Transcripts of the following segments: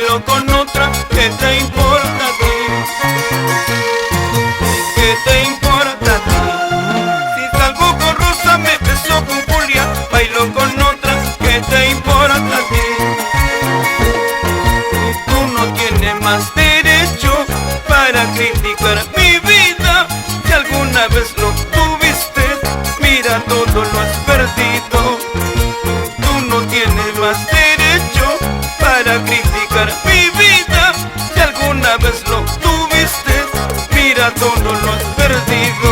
bailo con otra, ¿qué te importa a ti? ¿Qué te importa a ti? Si salgo con Rosa, me beso con Julia, bailo con otra, ¿qué te importa a ti? Tú no tienes más derecho para criticar mi vida. Si alguna vez lo tuviste, mira, todo lo has perdido. Tú no tienes más derecho para criticar mi vida. Si alguna vez lo tuviste, mira, todo lo has perdido.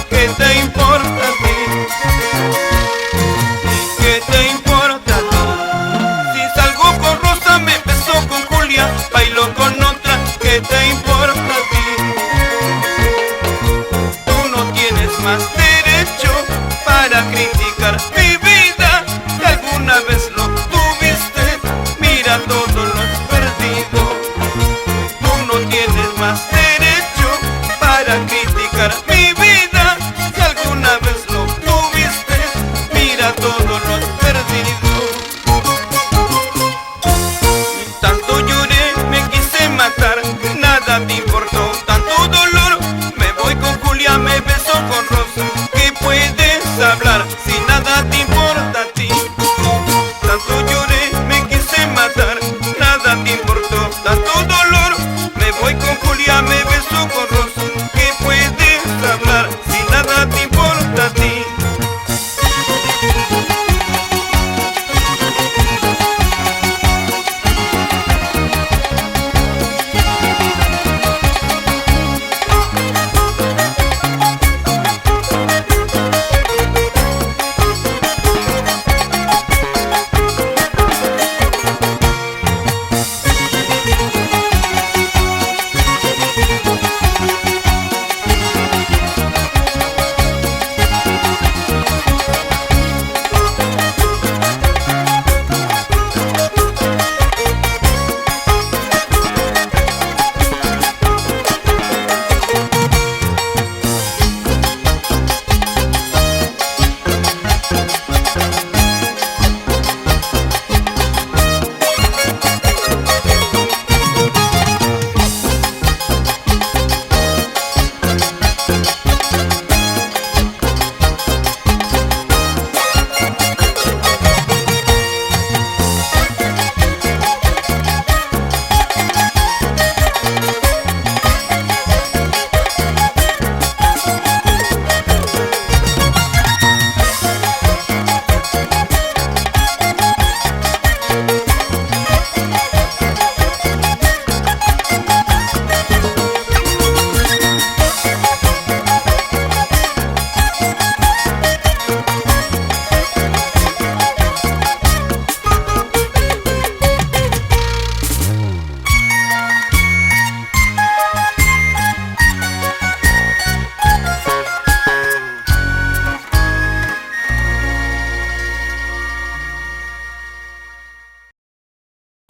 ¿Qué te importa a ti? ¿Qué te importa a ti? Si salgo con Rosa, me beso con Julia, bailo con otra, ¿qué te importa a ti? Tú no tienes más